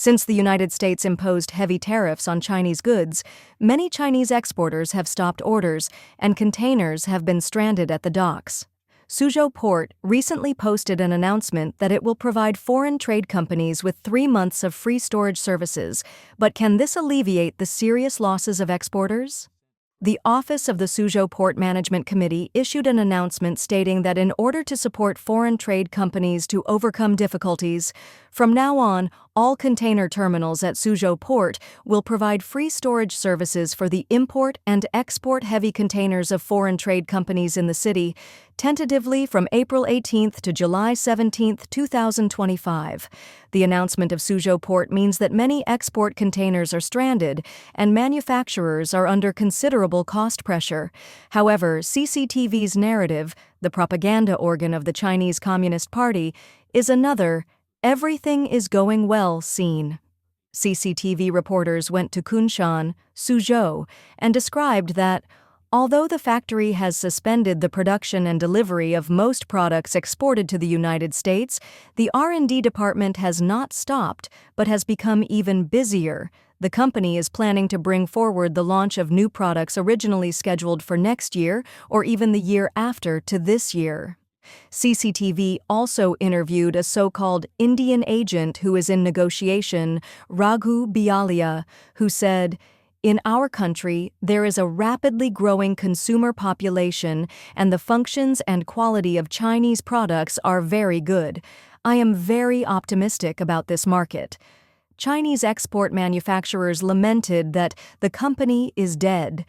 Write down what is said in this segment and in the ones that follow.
Since the United States imposed heavy tariffs on Chinese goods, many Chinese exporters have stopped orders, and containers have been stranded at the docks. Suzhou Port recently posted an announcement that it will provide foreign trade companies with 3 months of free storage services, but can this alleviate the serious losses of exporters? The Office of the Suzhou Port Management Committee issued an announcement stating that in order to support foreign trade companies to overcome difficulties, from now on, all container terminals at Suzhou Port will provide free storage services for the import and export heavy containers of foreign trade companies in the city, tentatively from April 18 to July 17, 2025. The announcement of Suzhou Port means that many export containers are stranded and manufacturers are under considerable cost pressure. However, CCTV's narrative, the propaganda organ of the Chinese Communist Party, is another "everything is going well" scene. CCTV reporters went to Kunshan, Suzhou, and described that, although the factory has suspended the production and delivery of most products exported to the United States, the R&D department has not stopped but has become even busier. The company is planning to bring forward the launch of new products originally scheduled for next year or even the year after to this year. CCTV also interviewed a so-called Indian agent who is in negotiation, Raghu Bialia, who said, "In our country, there is a rapidly growing consumer population and the functions and quality of Chinese products are very good. I am very optimistic about this market." Chinese export manufacturers lamented that the company is dead.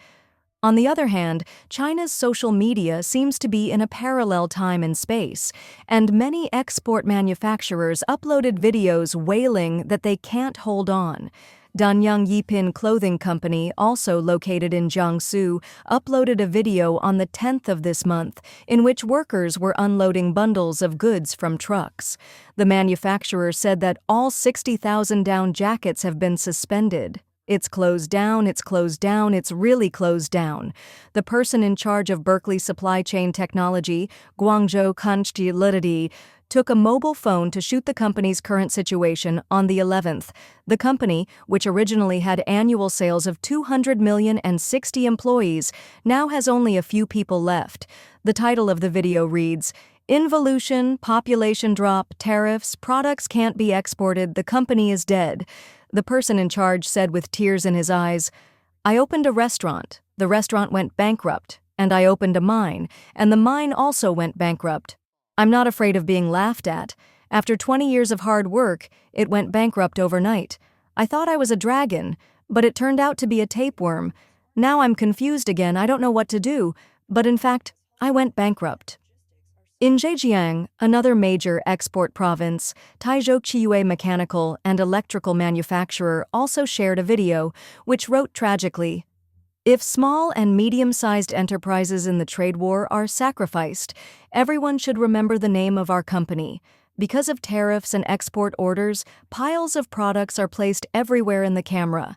On the other hand, China's social media seems to be in a parallel time and space, and many export manufacturers uploaded videos wailing that they can't hold on. Danyang Yipin Clothing Company, also located in Jiangsu, uploaded a video on the 10th of this month in which workers were unloading bundles of goods from trucks. The manufacturer said that all 60,000 down jackets have been suspended. "It's closed down, it's closed down, it's really closed down." The person in charge of Berkeley Supply Chain Technology, Guangzhou Kanchi Ltd., took a mobile phone to shoot the company's current situation on the 11th. The company, which originally had annual sales of 200 million and 60 employees, now has only a few people left. The title of the video reads, "Involution, population drop, tariffs, products can't be exported, the company is dead." The person in charge said with tears in his eyes, "I opened a restaurant, the restaurant went bankrupt, and I opened a mine, and the mine also went bankrupt. I'm not afraid of being laughed at. After 20 years of hard work, it went bankrupt overnight. I thought I was a dragon, but it turned out to be a tapeworm. Now I'm confused again, I don't know what to do, but in fact, I went bankrupt." In Zhejiang, another major export province, Taizhou mechanical and electrical manufacturer also shared a video, which wrote tragically, "If small and medium-sized enterprises in the trade war are sacrificed, everyone should remember the name of our company. Because of tariffs and export orders, piles of products are placed everywhere in the camera.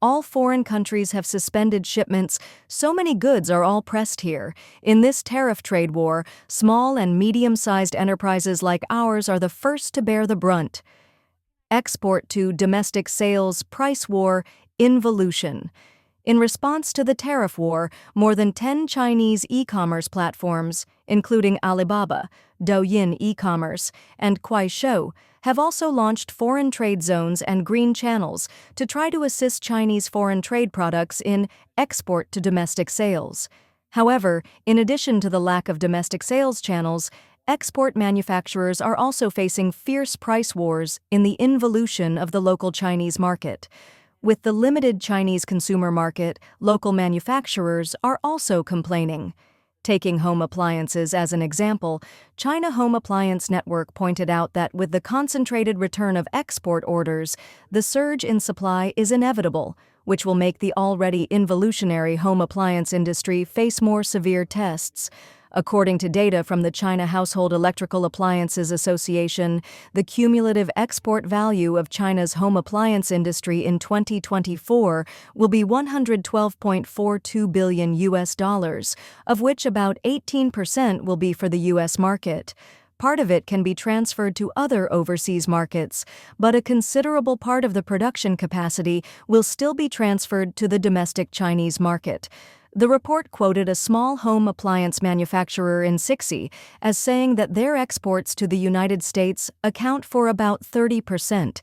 All foreign countries have suspended shipments, so many goods are all pressed here. In this tariff trade war, small and medium-sized enterprises like ours are the first to bear the brunt." Export to domestic sales, price war, involution. In response to the tariff war, more than 10 Chinese e-commerce platforms, including Alibaba, Douyin e-commerce, and Kuaishou, have also launched foreign trade zones and green channels to try to assist Chinese foreign trade products in export to domestic sales. However, in addition to the lack of domestic sales channels, export manufacturers are also facing fierce price wars in the involution of the local Chinese market. With the limited Chinese consumer market, local manufacturers are also complaining. Taking home appliances as an example, China Home Appliance Network pointed out that with the concentrated return of export orders, the surge in supply is inevitable, which will make the already involutionary home appliance industry face more severe tests. According to data from the China Household Electrical Appliances Association, the cumulative export value of China's home appliance industry in 2024 will be $112.42 billion, of which about 18% will be for the U.S. market. Part of it can be transferred to other overseas markets, but a considerable part of the production capacity will still be transferred to the domestic Chinese market. The report quoted a small home appliance manufacturer in Xi'an as saying that their exports to the United States account for about 30%.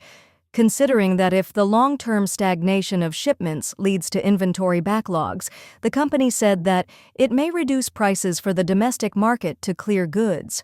Considering that if the long-term stagnation of shipments leads to inventory backlogs, the company said that it may reduce prices for the domestic market to clear goods.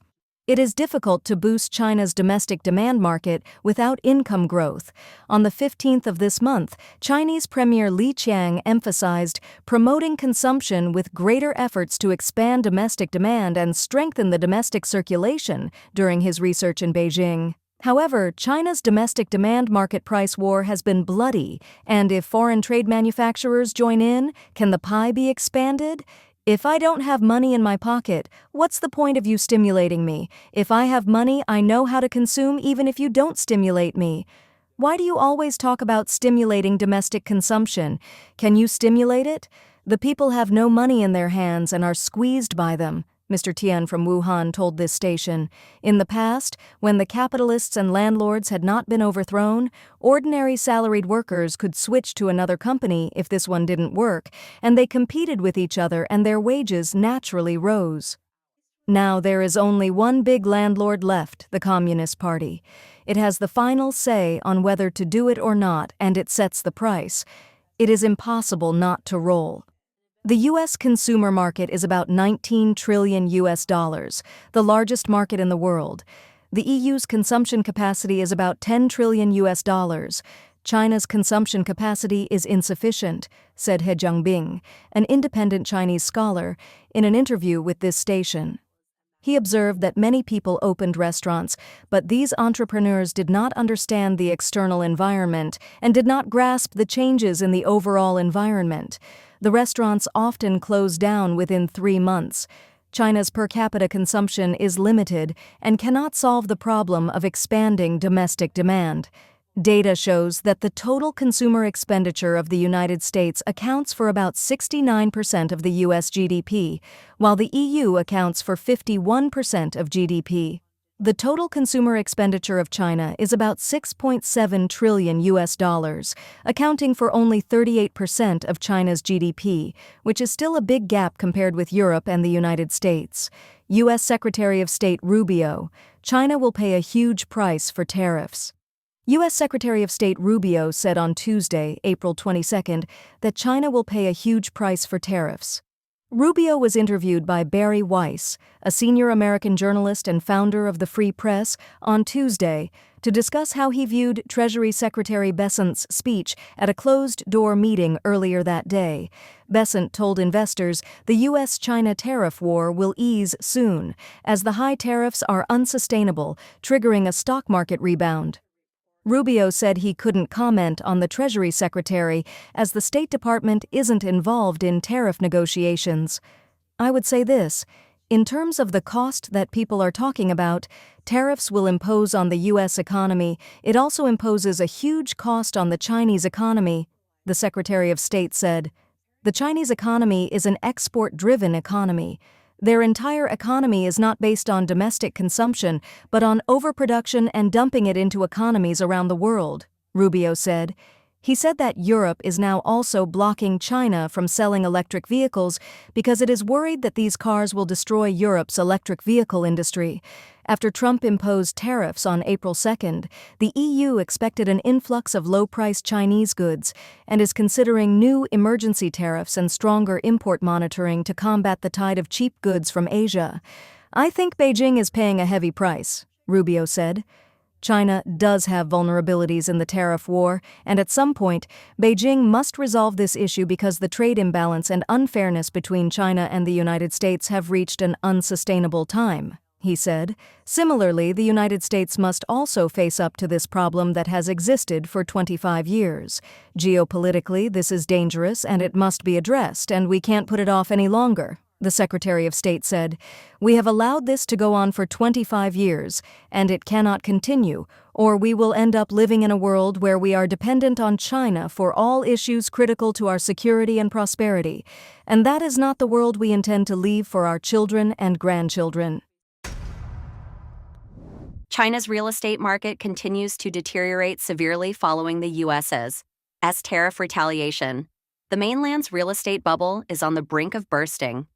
It is difficult to boost China's domestic demand market without income growth. On the 15th of this month, Chinese Premier Li Qiang emphasized promoting consumption with greater efforts to expand domestic demand and strengthen the domestic circulation during his research in Beijing. However, China's domestic demand market price war has been bloody, and if foreign trade manufacturers join in, can the pie be expanded? If I don't have money in my pocket, what's the point of you stimulating me? If I have money, I know how to consume even if you don't stimulate me. Why do you always talk about stimulating domestic consumption? Can you stimulate it? The people have no money in their hands and are squeezed by them, Mr. Tian from Wuhan told this station. In the past, when the capitalists and landlords had not been overthrown, ordinary salaried workers could switch to another company if this one didn't work, and they competed with each other and their wages naturally rose. Now there is only one big landlord left, the Communist Party. It has the final say on whether to do it or not, and it sets the price. It is impossible not to roll. The U.S. consumer market is about $19 trillion, the largest market in the world. The EU's consumption capacity is about $10 trillion. China's consumption capacity is insufficient, said He Jianbing, an independent Chinese scholar, in an interview with this station. He observed that many people opened restaurants, but these entrepreneurs did not understand the external environment and did not grasp the changes in the overall environment. The restaurants often close down within 3 months. China's per capita consumption is limited and cannot solve the problem of expanding domestic demand. Data shows that the total consumer expenditure of the United States accounts for about 69% of the U.S. GDP, while the EU accounts for 51% of GDP. The total consumer expenditure of China is about $6.7 trillion, accounting for only 38% of China's GDP, which is still a big gap compared with Europe and the United States. U.S. Secretary of State Rubio, China will pay a huge price for tariffs. U.S. Secretary of State Rubio said on Tuesday, April 22, that China will pay a huge price for tariffs. Rubio was interviewed by Barry Weiss, a senior American journalist and founder of the Free Press, on Tuesday to discuss how he viewed Treasury Secretary Bessent's speech at a closed-door meeting earlier that day. Bessent told investors the U.S.-China tariff war will ease soon, as the high tariffs are unsustainable, triggering a stock market rebound. Rubio said he couldn't comment on the Treasury Secretary as the State Department isn't involved in tariff negotiations. I would say this: in terms of the cost that people are talking about, tariffs will impose on the U.S. economy. It also imposes a huge cost on the Chinese economy, the Secretary of State said. The Chinese economy is an export-driven economy. Their entire economy is not based on domestic consumption, but on overproduction and dumping it into economies around the world, Rubio said. He said that Europe is now also blocking China from selling electric vehicles because it is worried that these cars will destroy Europe's electric vehicle industry. After Trump imposed tariffs on April 2nd, the EU expected an influx of low-priced Chinese goods and is considering new emergency tariffs and stronger import monitoring to combat the tide of cheap goods from Asia. I think Beijing is paying a heavy price, Rubio said. China does have vulnerabilities in the tariff war, and at some point, Beijing must resolve this issue because the trade imbalance and unfairness between China and the United States have reached an unsustainable time, he said. Similarly, the United States must also face up to this problem that has existed for 25 years. Geopolitically, this is dangerous and it must be addressed, and we can't put it off any longer, the Secretary of State said. We have allowed this to go on for 25 years, and it cannot continue, or we will end up living in a world where we are dependent on China for all issues critical to our security and prosperity, and that is not the world we intend to leave for our children and grandchildren. China's real estate market continues to deteriorate severely following the U.S.'s tariff retaliation. The mainland's real estate bubble is on the brink of bursting.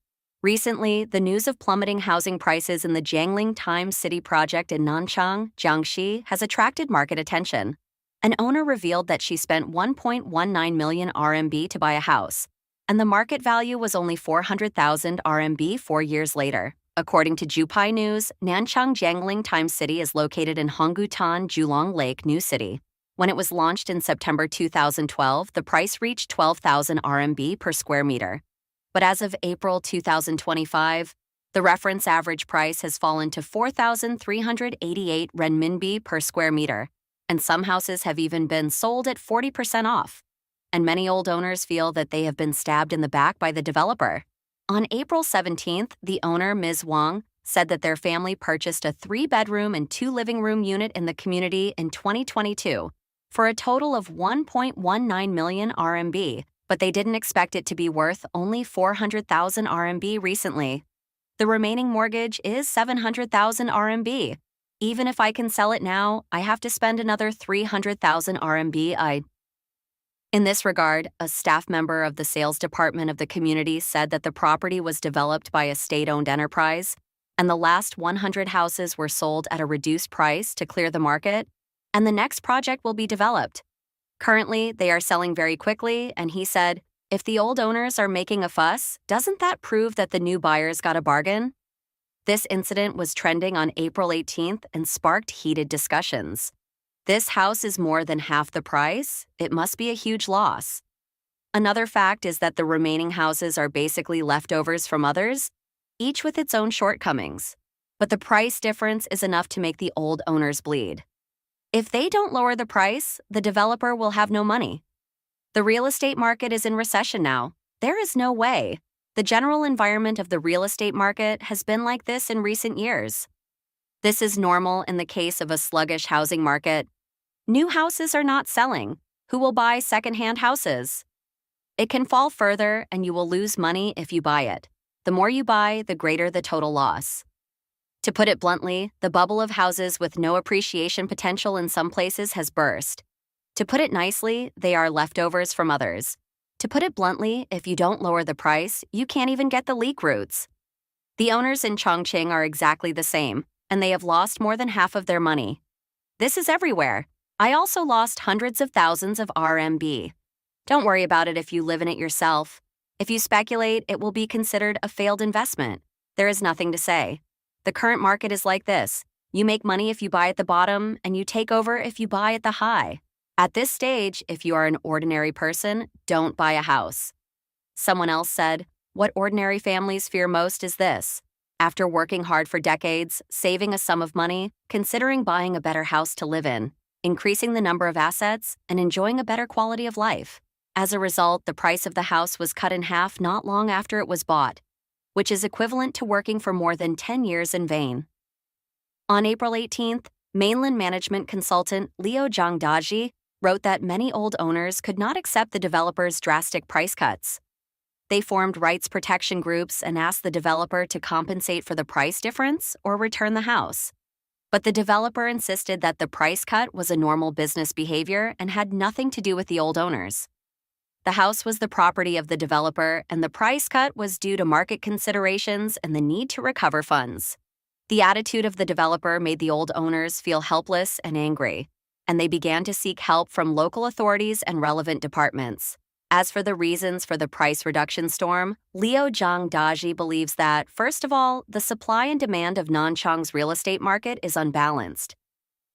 Recently, the news of plummeting housing prices in the Jiangling Times City project in Nanchang, Jiangxi, has attracted market attention. An owner revealed that she spent 1.19 million RMB to buy a house, and the market value was only 400,000 RMB 4 years later. According to Jupai News, Nanchang Jiangling Times City is located in Honggutan Julong Lake New City. When it was launched in September 2012, the price reached 12,000 RMB per square meter. But as of April 2025, the reference average price has fallen to 4,388 renminbi per square meter, and some houses have even been sold at 40% off. And many old owners feel that they have been stabbed in the back by the developer. On April 17th, the owner, Ms. Wang, said that their family purchased a 3-bedroom and 2-living-room unit in the community in 2022 for a total of 1.19 million RMB, but they didn't expect it to be worth only 400,000 RMB recently. The remaining mortgage is 700,000 RMB. Even if I can sell it now, I have to spend another 300,000 RMB. In this regard, a staff member of the sales department of the community said that the property was developed by a state-owned enterprise, and the last 100 houses were sold at a reduced price to clear the market, and the next project will be developed. Currently, they are selling very quickly, and he said, if the old owners are making a fuss, doesn't that prove that the new buyers got a bargain? This incident was trending on April 18th and sparked heated discussions. This house is more than half the price. It must be a huge loss. Another fact is that the remaining houses are basically leftovers from others, each with its own shortcomings. But the price difference is enough to make the old owners bleed. If they don't lower the price, the developer will have no money. The real estate market is in recession now. There is no way. The general environment of the real estate market has been like this in recent years. This is normal in the case of a sluggish housing market. New houses are not selling. Who will buy second-hand houses? It can fall further, and you will lose money if you buy it. The more you buy, the greater the total loss. To put it bluntly, the bubble of houses with no appreciation potential in some places has burst. To put it nicely, they are leftovers from others. To put it bluntly, if you don't lower the price, you can't even get the leak roots. The owners in Chongqing are exactly the same, and they have lost more than half of their money. This is everywhere. I also lost hundreds of thousands of RMB. Don't worry about it if you live in it yourself. If you speculate, it will be considered a failed investment. There is nothing to say. The current market is like this. You make money if you buy at the bottom, and you take over if you buy at the high. At this stage, if you are an ordinary person, don't buy a house. Someone else said, what ordinary families fear most is this. After working hard for decades, saving a sum of money, considering buying a better house to live in, increasing the number of assets, and enjoying a better quality of life. As a result, the price of the house was cut in half not long after it was bought, which is equivalent to working for more than 10 years in vain. On April 18th, mainland management consultant Liu Zhangdaji wrote that many old owners could not accept the developer's drastic price cuts. They formed rights protection groups and asked the developer to compensate for the price difference or return the house. But the developer insisted that the price cut was a normal business behavior and had nothing to do with the old owners. The house was the property of the developer, and the price cut was due to market considerations and the need to recover funds. The attitude of the developer made the old owners feel helpless and angry, and they began to seek help from local authorities and relevant departments. As for the reasons for the price reduction storm, Liu Zhangdaji believes that, first of all, the supply and demand of Nanchang's real estate market is unbalanced.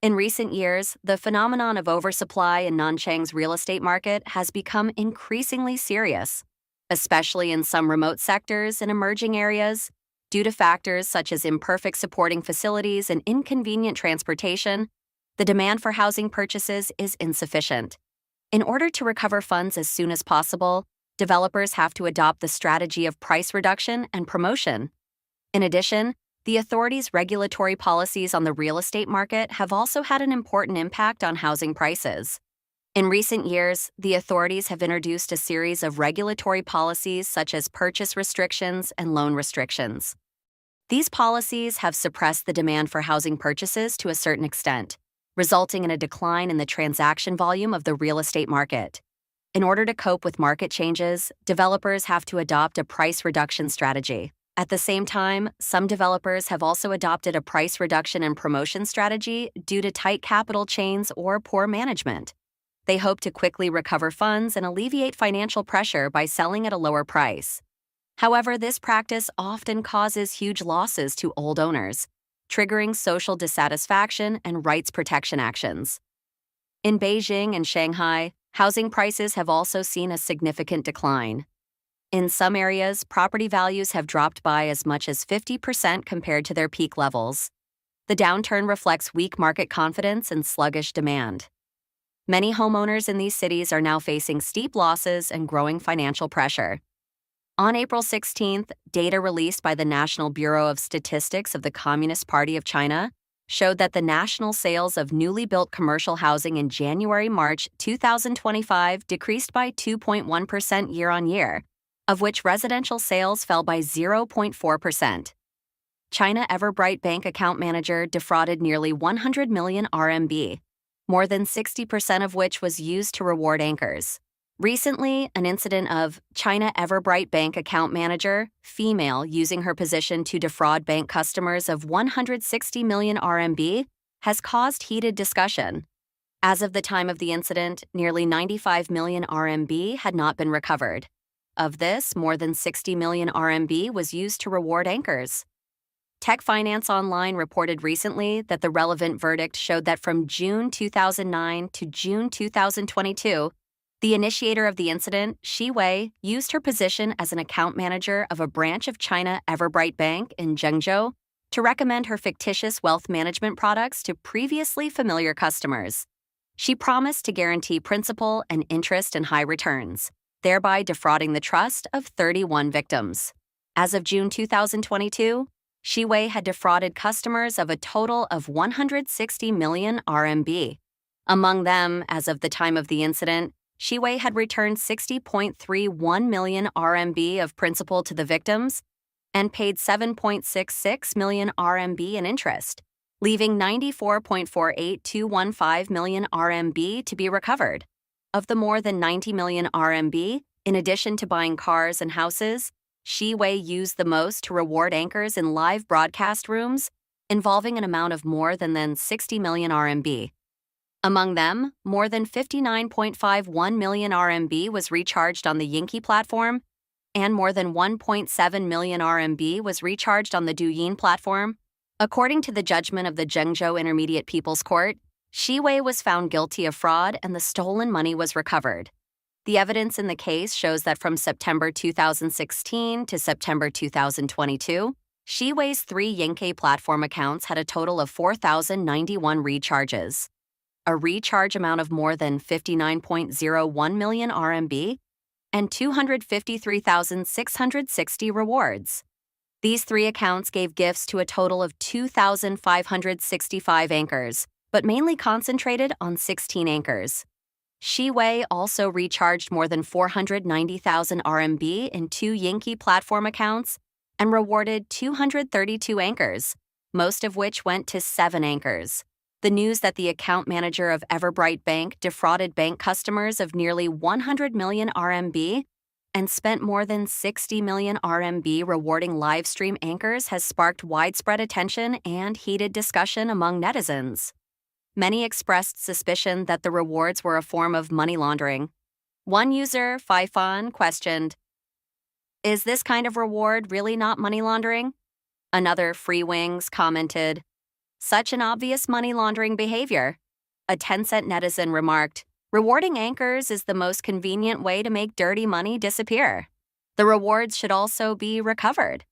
In recent years, the phenomenon of oversupply in Nanchang's real estate market has become increasingly serious, especially in some remote sectors and emerging areas, due to factors such as imperfect supporting facilities and inconvenient transportation. The demand for housing purchases is insufficient. In order to recover funds as soon as possible, developers have to adopt the strategy of price reduction and promotion. In addition, the authorities' regulatory policies on the real estate market have also had an important impact on housing prices. In recent years, the authorities have introduced a series of regulatory policies such as purchase restrictions and loan restrictions. These policies have suppressed the demand for housing purchases to a certain extent, resulting in a decline in the transaction volume of the real estate market. In order to cope with market changes, developers have to adopt a price reduction strategy. At the same time, some developers have also adopted a price reduction and promotion strategy due to tight capital chains or poor management. They hope to quickly recover funds and alleviate financial pressure by selling at a lower price. However, this practice often causes huge losses to old owners, triggering social dissatisfaction and rights protection actions. In Beijing and Shanghai, housing prices have also seen a significant decline. In some areas, property values have dropped by as much as 50% compared to their peak levels. The downturn reflects weak market confidence and sluggish demand. Many homeowners in these cities are now facing steep losses and growing financial pressure. On April 16th, data released by the National Bureau of Statistics of the Communist Party of China showed that the national sales of newly built commercial housing in January-March 2025 decreased by 2.1% year-on-year, of which residential sales fell by 0.4%. China Everbright Bank account manager defrauded nearly 100 million RMB, more than 60% of which was used to reward anchors. Recently, an incident of China Everbright Bank account manager, female, using her position to defraud bank customers of 160 million RMB has caused heated discussion. As of the time of the incident, nearly 95 million RMB had not been recovered. Of this, more than 60 million RMB was used to reward anchors. Tech Finance Online reported recently that the relevant verdict showed that from June 2009 to June 2022, the initiator of the incident, Wei, used her position as an account manager of a branch of China Everbright Bank in Zhengzhou to recommend her fictitious wealth management products to previously familiar customers. She promised to guarantee principal and interest and high returns, thereby defrauding the trust of 31 victims. As of June 2022, Wei had defrauded customers of a total of 160 million RMB. Among them, as of the time of the incident, Wei had returned 60.31 million RMB of principal to the victims and paid 7.66 million RMB in interest, leaving 94.48215 million RMB to be recovered. Of the more than 90 million RMB, in addition to buying cars and houses, Wei used the most to reward anchors in live broadcast rooms, involving an amount of more than 60 million RMB. Among them, more than 59.51 million RMB was recharged on the Yinke platform, and more than 1.7 million RMB was recharged on the Douyin platform. According to the judgment of the Zhengzhou Intermediate People's Court, Wei was found guilty of fraud and the stolen money was recovered. The evidence in the case shows that from September 2016 to September 2022, Wei's 3 Yinke platform accounts had a total of 4,091 recharges, a recharge amount of more than 59.01 million RMB, and 253,660 rewards. These 3 accounts gave gifts to a total of 2,565 anchors, but mainly concentrated on 16 anchors. Wei also recharged more than 490,000 RMB in 2 Yinke platform accounts and rewarded 232 anchors, most of which went to 7 anchors. The news that the account manager of Everbright Bank defrauded bank customers of nearly 100 million RMB and spent more than 60 million RMB rewarding live stream anchors has sparked widespread attention and heated discussion among netizens. Many expressed suspicion that the rewards were a form of money laundering. One user, Faifan, questioned, "Is this kind of reward really not money laundering?" Another, Free Wings, commented, "Such an obvious money laundering behavior." A Tencent netizen remarked, "Rewarding anchors is the most convenient way to make dirty money disappear. The rewards should also be recovered."